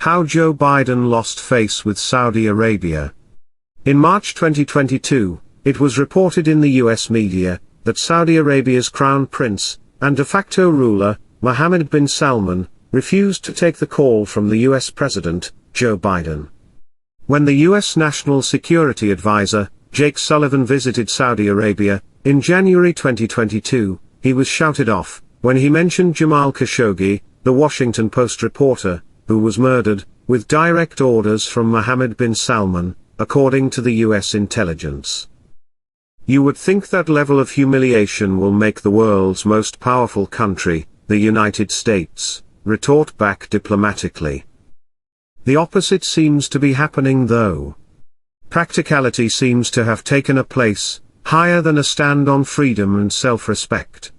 How Joe Biden lost face with Saudi Arabia. In March 2022, it was reported in the US media that Saudi Arabia's crown prince and de facto ruler, Mohammad bin Salman, refused to take the call from the US President, Joe Biden. When the US National Security Advisor, Jake Sullivan, visited Saudi Arabia in January 2022, he was shouted off when he mentioned Jamal Khashoggi, the Washington Post reporter, who was murdered with direct orders from Mohammed bin Salman, according to the US intelligence. You would think that level of humiliation will make the world's most powerful country, the United States, retort back diplomatically. The opposite seems to be happening though. Practicality seems to have taken a place higher than a stand on freedom and self-respect.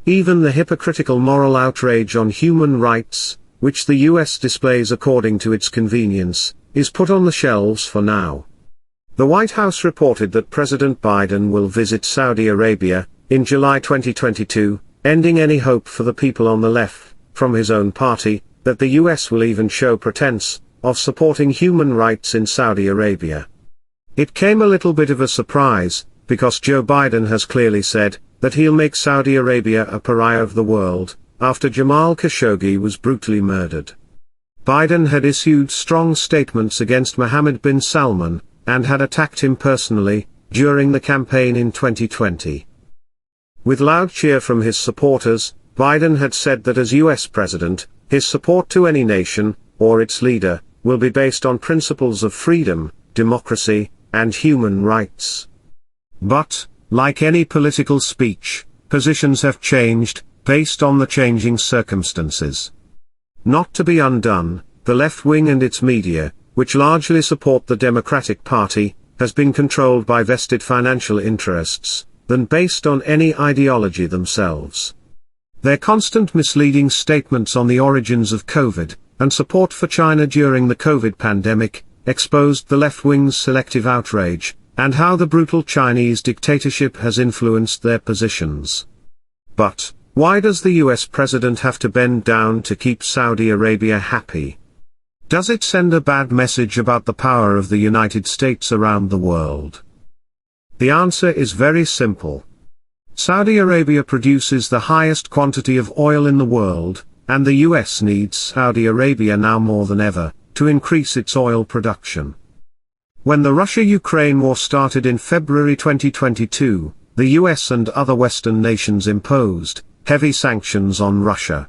Even the hypocritical moral outrage on human rights, which the US displays according to its convenience, is put on the shelves for now. The White House reported that President Biden will visit Saudi Arabia in July 2022, ending any hope for the people on the left, from his own party, that the US will even show pretense of supporting human rights in Saudi Arabia. It came a little bit of a surprise, because Joe Biden has clearly said that he'll make Saudi Arabia a pariah of the world, after Jamal Khashoggi was brutally murdered. Biden had issued strong statements against Mohammed bin Salman, and had attacked him personally, during the campaign in 2020. With loud cheer from his supporters, Biden had said that as US president, his support to any nation, or its leader, will be based on principles of freedom, democracy, and human rights. But, like any political speech, positions have changed, based on the changing circumstances. Not to be undone, the left wing and its media, which largely support the Democratic Party, has been controlled by vested financial interests, than based on any ideology themselves. Their constant misleading statements on the origins of COVID, and support for China during the COVID pandemic, exposed the left wing's selective outrage, and how the brutal Chinese dictatorship has influenced their positions. But, why does the US president have to bend down to keep Saudi Arabia happy? Does it send a bad message about the power of the United States around the world? The answer is very simple. Saudi Arabia produces the highest quantity of oil in the world, and the US needs Saudi Arabia now more than ever, to increase its oil production. When the Russia-Ukraine war started in February 2022, the US and other Western nations imposed heavy sanctions on Russia.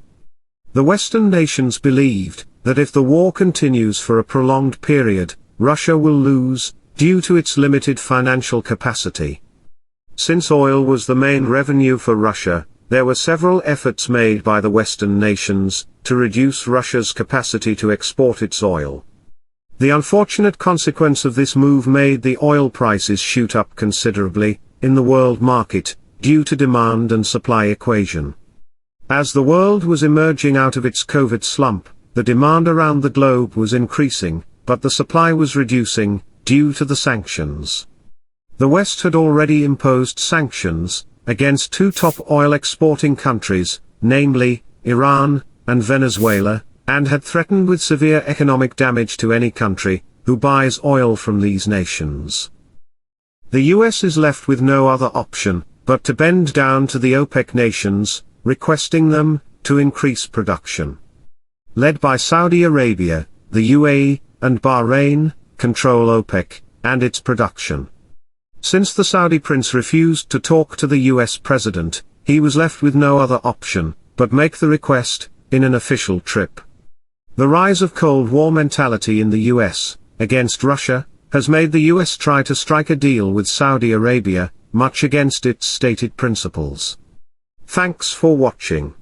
The Western nations believed that if the war continues for a prolonged period, Russia will lose, due to its limited financial capacity. Since oil was the main revenue for Russia, there were several efforts made by the Western nations to reduce Russia's capacity to export its oil. The unfortunate consequence of this move made the oil prices shoot up considerably in the world market, due to demand and supply equation. As the world was emerging out of its COVID slump, the demand around the globe was increasing, but the supply was reducing, due to the sanctions. The West had already imposed sanctions against two top oil exporting countries, namely, Iran and Venezuela, and had threatened with severe economic damage to any country who buys oil from these nations. The US is left with no other option but to bend down to the OPEC nations, requesting them to increase production. Led by Saudi Arabia, the UAE, and Bahrain, control OPEC and its production. Since the Saudi prince refused to talk to the US president, he was left with no other option but make the request in an official trip. The rise of Cold War mentality in the US against Russia has made the US try to strike a deal with Saudi Arabia, much against its stated principles. Thanks for watching.